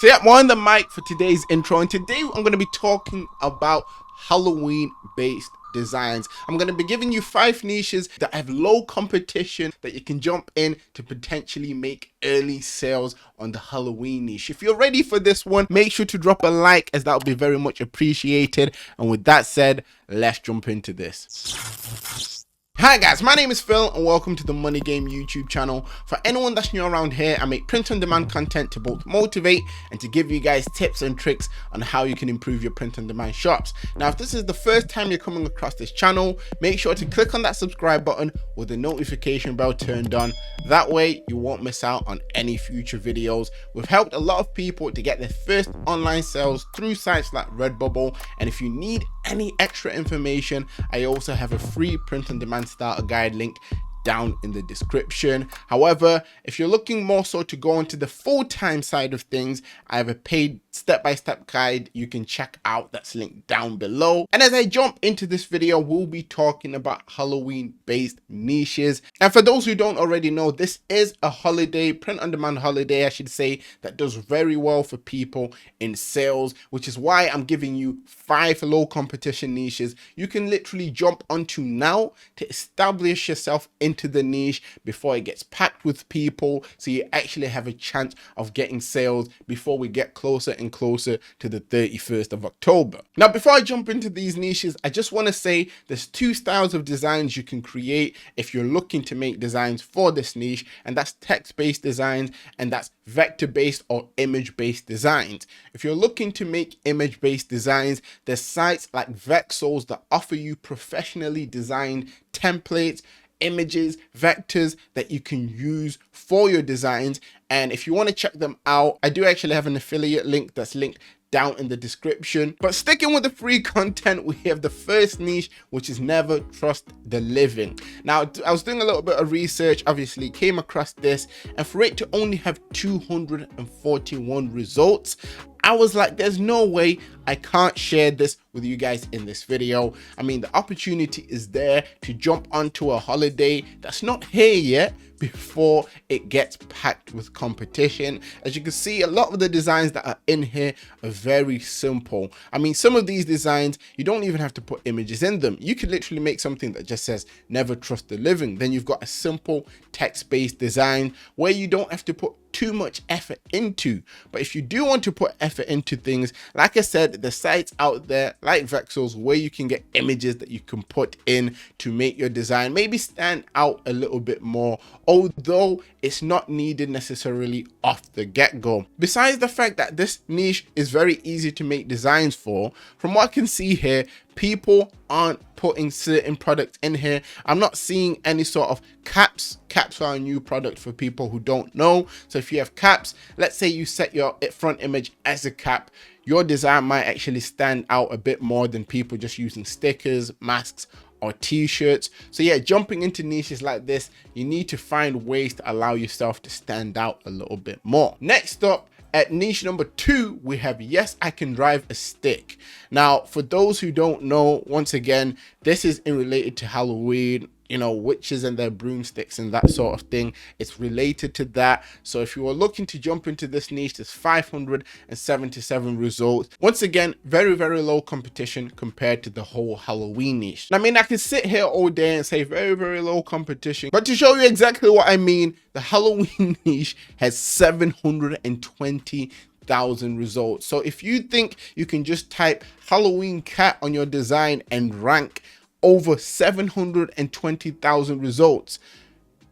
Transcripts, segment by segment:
So yeah, I'm on the mic for today's intro, and today I'm going to be talking about Halloween-based designs. I'm going to be giving you 5 niches that have low competition that you can jump in to potentially make early sales on the Halloween niche. If you're ready for this one, make sure to drop a like, as that would be very much appreciated. And with that said, let's jump into this. Hi guys, my name is Phil and welcome to the Money Game YouTube channel. For anyone that's new around here, I make print on demand content to both motivate and to give you guys tips and tricks on how you can improve your print on demand shops. Now, if this is the first time you're coming across this channel, make sure to click on that subscribe button with the notification bell turned on. That way you won't miss out on any future videos. We've helped a lot of people to get their first online sales through sites like Redbubble, and if you need any extra information, I also have a free print on demand starter guide link down in the description. However, if you're looking more so to go into the full-time side of things, I have a paid step-by-step guide you can check out that's linked down below. And as I jump into this video, we'll be talking about Halloween-based niches. And for those who don't already know, this is a holiday, print-on-demand holiday, I should say, that does very well for people in sales, which is why I'm giving you 5 low competition niches you can literally jump onto now to establish yourself into the niche before it gets packed with people, so you actually have a chance of getting sales before we get closer and closer to the 31st of October. Now, before I jump into these niches, I just want to say there's 2 styles of designs you can create if you're looking to make designs for this niche, and that's text-based designs and that's vector-based or image-based designs. If you're looking to make image-based designs, there's sites like Vexels that offer you professionally designed templates, images, vectors that you can use for your designs. And if you want to check them out, I do actually have an affiliate link that's linked down in the description. But sticking with the free content, we have the first niche, which is never trust the living. Now, I was doing a little bit of research, obviously came across this, and for it to only have 241 results, I was like, there's no way I can't share this with you guys in this video. I mean, the opportunity is there to jump onto a holiday that's not here yet before it gets packed with competition. As you can see, a lot of the designs that are in here are very simple. I mean, some of these designs, you don't even have to put images in them. You could literally make something that just says, never trust the living. Then you've got a simple text-based design where you don't have to put too much effort into. But if you do want to put effort into things, like I said, the sites out there like Vexels where you can get images that you can put in to make your design maybe stand out a little bit more, although it's not needed necessarily off the get-go. Besides the fact that this niche is very easy to make designs for, from what I can see here, people aren't putting certain products in here. I'm not seeing any sort of caps. Caps are a new product for people who don't know. So if you have caps, let's say you set your front image as a cap, your design might actually stand out a bit more than people just using stickers, masks, or t-shirts. So yeah, jumping into niches like this, you need to find ways to allow yourself to stand out a little bit more. Next up, at niche number 2, we have Yes, I Can Drive a Stick. Now, for those who don't know, once again, this is related to Halloween, you know, witches and their broomsticks and that sort of thing. It's related to that. So if you are looking to jump into this niche, there's 577 results. Once again, very, very low competition compared to the whole Halloween niche. I mean, I can sit here all day and say very, very low competition, but to show you exactly what I mean, the Halloween niche has 720,000 results. So if you think you can just type Halloween cat on your design and rank over 720,000 results,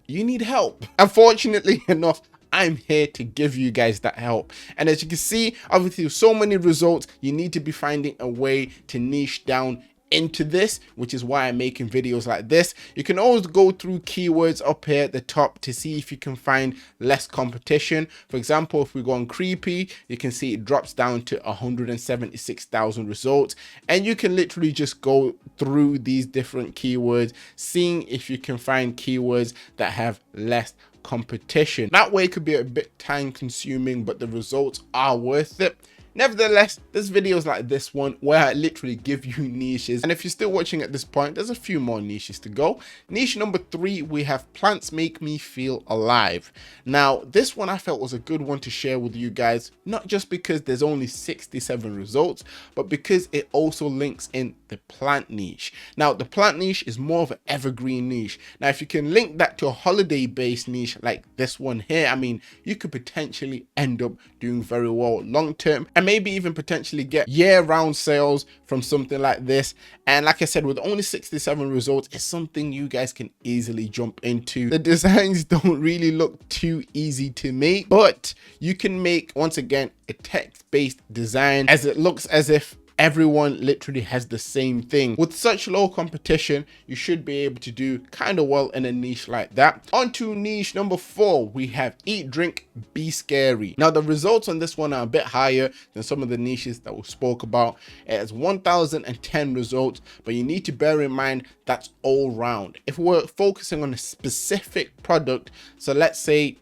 you need help. Unfortunately enough, I'm here to give you guys that help. And as you can see, obviously with so many results, you need to be finding a way to niche down into this, which is why I'm making videos like this. You can always go through keywords up here at the top to see if you can find less competition. For example, if we go on creepy, you can see it drops down to 176,000 results, and you can literally just go through these different keywords, seeing if you can find keywords that have less competition. That way it could be a bit time consuming, but the results are worth it. Nevertheless, there's videos like this one where I literally give you niches. And if you're still watching at this point, there's a few more niches to go. Niche number 3, we have plants make me feel alive. Now, this one I felt was a good one to share with you guys, not just because there's only 67 results, but because it also links in the plant niche. Now, the plant niche is more of an evergreen niche. Now, if you can link that to a holiday based niche like this one here, I mean, you could potentially end up doing very well long term, and maybe even potentially get year-round sales from something like this. And like I said, with only 67 results, it's something you guys can easily jump into. The designs don't really look too easy to make, but you can make, once again, a text-based design as it looks as if everyone literally has the same thing. With such low competition, you should be able to do kind of well in a niche like that. On to niche number 4, we have eat, drink, be scary. Now, the results on this one are a bit higher than some of the niches that we spoke about. It has 1010 results, but you need to bear in mind that's all round. If we're focusing on a specific product, so let's say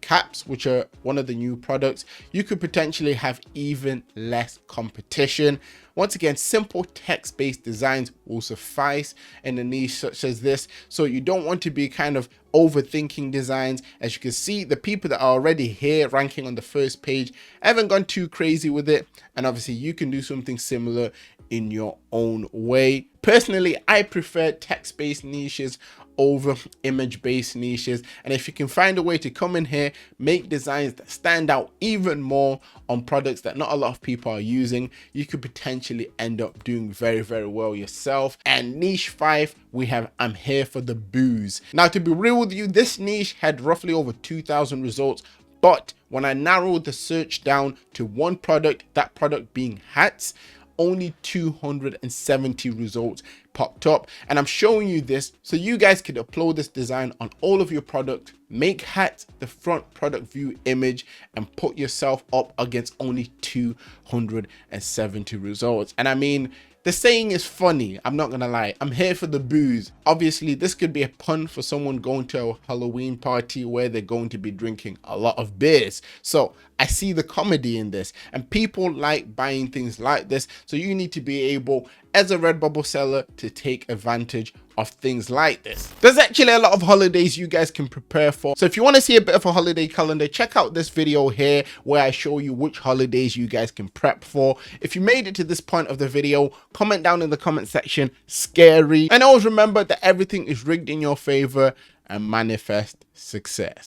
caps, which are one of the new products, you could potentially have even less competition. Once again, simple text-based designs will suffice in a niche such as this, so you don't want to be kind of overthinking designs. As you can see, the people that are already here ranking on the first page haven't gone too crazy with it, and obviously you can do something similar in your own way. Personally, I prefer text-based niches over image-based niches, and if you can find a way to come in here, make designs that stand out even more on products that not a lot of people are using, you could potentially end up doing very, very well yourself. And niche 5, we have I'm here for the booze. Now, to be real with you, this niche had roughly over 2,000 results, but when I narrowed the search down to one product, that product being hats, only 270 results popped up. And I'm showing you this so you guys could upload this design on all of your products, make hats the front product view image, and put yourself up against only 270 results. And I mean, the saying is funny, I'm not gonna lie. I'm here for the booze. Obviously, this could be a pun for someone going to a Halloween party where they're going to be drinking a lot of beers. So I see the comedy in this, and people like buying things like this. So you need to be able, as a Redbubble seller, to take advantage of things like this. There's actually a lot of holidays you guys can prepare for. So if you want to see a bit of a holiday calendar, check out this video here where I show you which holidays you guys can prep for. If you made it to this point of the video, comment down in the comment section, scary. And always remember that everything is rigged in your favor, and manifest success.